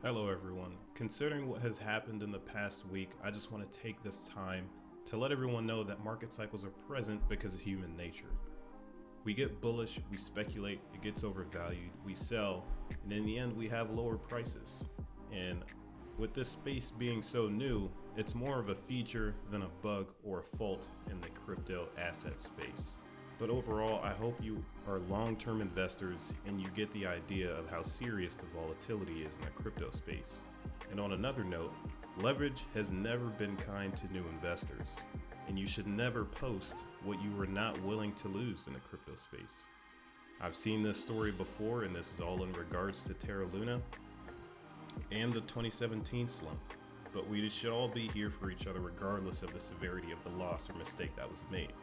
Hello everyone. Considering what has happened in the past week, I just want to take this time to let everyone know that market cycles are present because of human nature. We get bullish, we speculate, it gets overvalued, we sell, and in the end we have lower prices. And with this space being so new, it's more of a feature than a bug or a fault in the crypto asset space. But overall, I hope you are long-term investors and you get the idea of how serious the volatility is in the crypto space. And on another note, leverage has never been kind to new investors, and you should never post what you were not willing to lose in the crypto space. I've seen this story before, and this is all in regards to Terra Luna and the 2017 slump. But we should all be here for each other regardless of the severity of the loss or mistake that was made.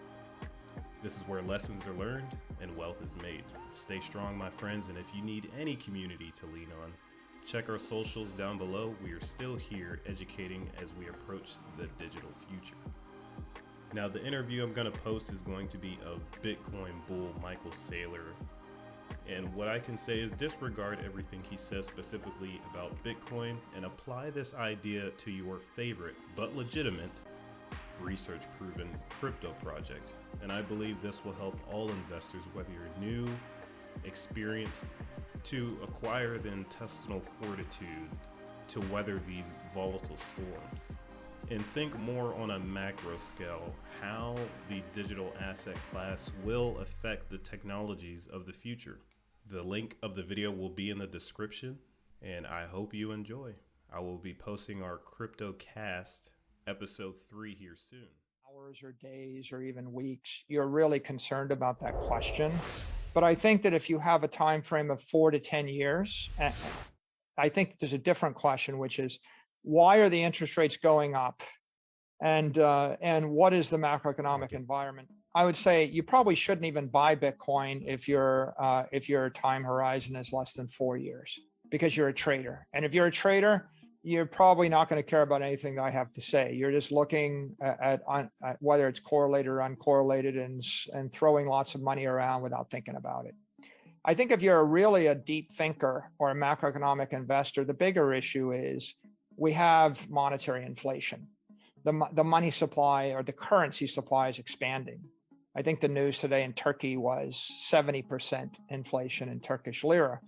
This is where lessons are learned and wealth is made. Stay strong, my friends, and if you need any community to lean on, check our socials down below. We are still here educating as we approach the digital future. Now, the interview I'm going to post is going to be of Bitcoin bull Michael Saylor. And what I can say is disregard everything he says specifically about Bitcoin and apply this idea to your favorite but legitimate research proven crypto project. And I believe this will help all investors, whether you're new, experienced, to acquire the intestinal fortitude to weather these volatile storms. And think more on a macro scale how the digital asset class will affect the technologies of the future. The link of the video will be in the description, and I hope you enjoy. I will be posting our crypto cast episode 3 here soon. Hours or days or even weeks, you're really concerned about that question. But I think that if you have a time frame of 4 to 10 years, I think there's a different question, which is why are the interest rates going up, and what is the macroeconomic environment? I would say you probably shouldn't even buy Bitcoin if your time horizon is less than 4 years, because you're a trader. And if you're a trader, you're probably not going to care about anything that I have to say. You're just looking at whether it's correlated or uncorrelated and throwing lots of money around without thinking about it. I think if you're really a deep thinker or a macroeconomic investor, the bigger issue is we have monetary inflation. The money supply or the currency supply is expanding. I think the news today in Turkey was 70% inflation in Turkish lira.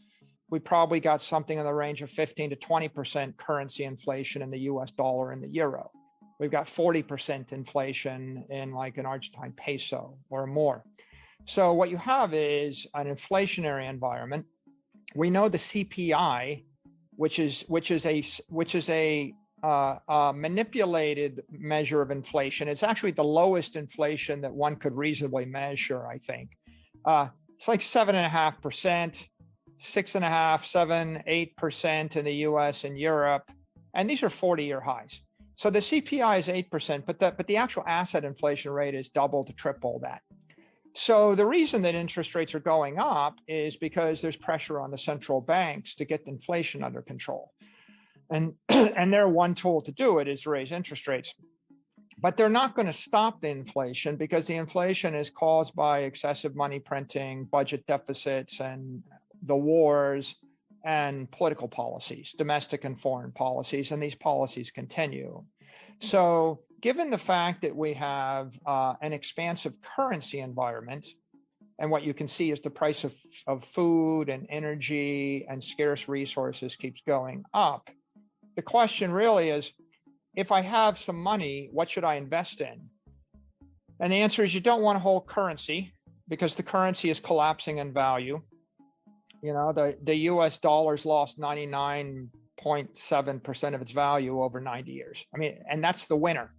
We probably got something in the range of 15 to 20% currency inflation in the US dollar and the euro. We've got 40% inflation in like an Argentine peso or more. So what you have is an inflationary environment. We know the CPI, which is a manipulated measure of inflation. It's actually the lowest inflation that one could reasonably measure, I think. It's like 7.5%. 6.5%, 7%, 8% in the US and Europe. And these are 40-year highs. So the CPI is 8%, but the actual asset inflation rate is double to triple that. So the reason that interest rates are going up is because there's pressure on the central banks to get inflation under control. And their one tool to do it is to raise interest rates. But they're not going to stop the inflation because the inflation is caused by excessive money printing, budget deficits, and the wars and political policies, domestic and foreign policies, and these policies continue. So given the fact that we have an expansive currency environment, and what you can see is the price of food and energy and scarce resources keeps going up, the question really is, if I have some money, what should I invest in? And the answer is you don't want to hold currency because the currency is collapsing in value. You know, the US dollar's lost 99.7% of its value over 90 years. I mean, and that's the winner.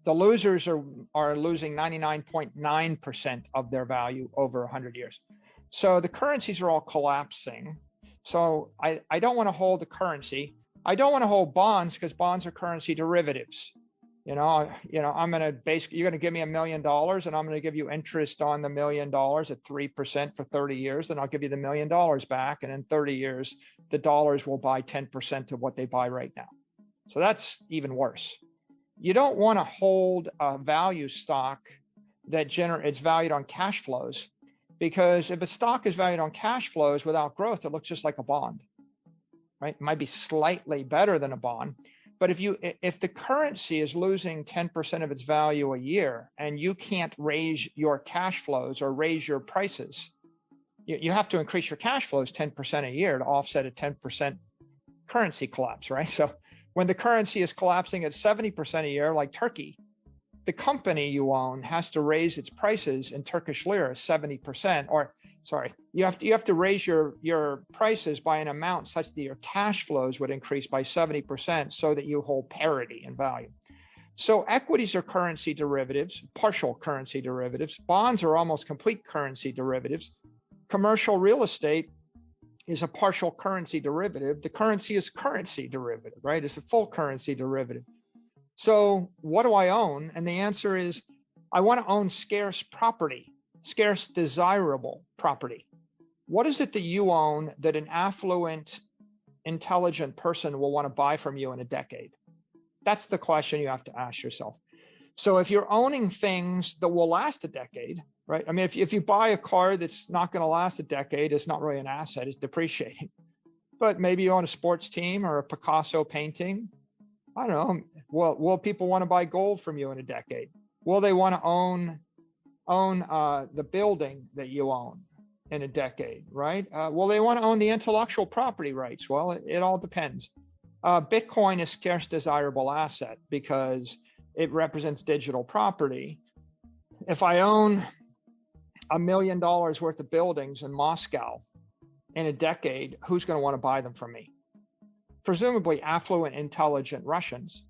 The losers are losing 99.9% of their value over 100 years. So the currencies are all collapsing. So I don't want to hold the currency. I don't want to hold bonds because bonds are currency derivatives. I'm going to basically, you're going to give me $1 million and I'm going to give you interest on the $1 million at 3% for 30 years. Then I'll give you the $1 million back. And in 30 years, the dollars will buy 10% of what they buy right now. So that's even worse. You don't want to hold a value stock that it's valued on cash flows, because if a stock is valued on cash flows without growth, it looks just like a bond. right? It might be slightly better than a bond. But if the currency is losing 10% of its value a year and you can't raise your cash flows or raise your prices, you have to increase your cash flows 10% a year to offset a 10% currency collapse, right? So when the currency is collapsing at 70% a year, like Turkey, the company you own has to raise its prices in Turkish lira 70%, or sorry, you have to raise your prices by an amount such that your cash flows would increase by 70% so that you hold parity in value. So equities are currency derivatives, partial currency derivatives. Bonds are almost complete currency derivatives. Commercial real estate is a partial currency derivative. The currency is currency derivative, right? It's a full currency derivative. So what do I own? And the answer is, I want to own scarce property, scarce desirable property. What is it that you own that an affluent, intelligent person will want to buy from you in a decade? That's the question you have to ask yourself. So if you're owning things that will last a decade, right? I mean, if you buy a car that's not going to last a decade, it's not really an asset, it's depreciating. But maybe you own a sports team or a Picasso painting. I don't know. Will people want to buy gold from you in a decade? Will they want to own the building that you own in a decade, right? Will they want to own the intellectual property rights? Well, it all depends. Bitcoin is scarce desirable asset because it represents digital property. If I own $1 million worth of buildings in Moscow in a decade, who's going to want to buy them from me? Presumably affluent, intelligent Russians.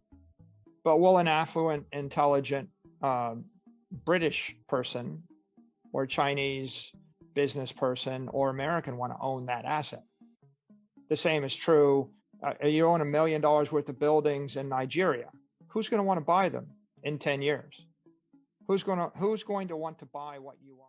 But will an affluent, intelligent British person or Chinese business person or American want to own that asset? The same is true. You own $1 million worth of buildings in Nigeria. Who's going to want to buy them in 10 years? Who's going to want to buy what you own?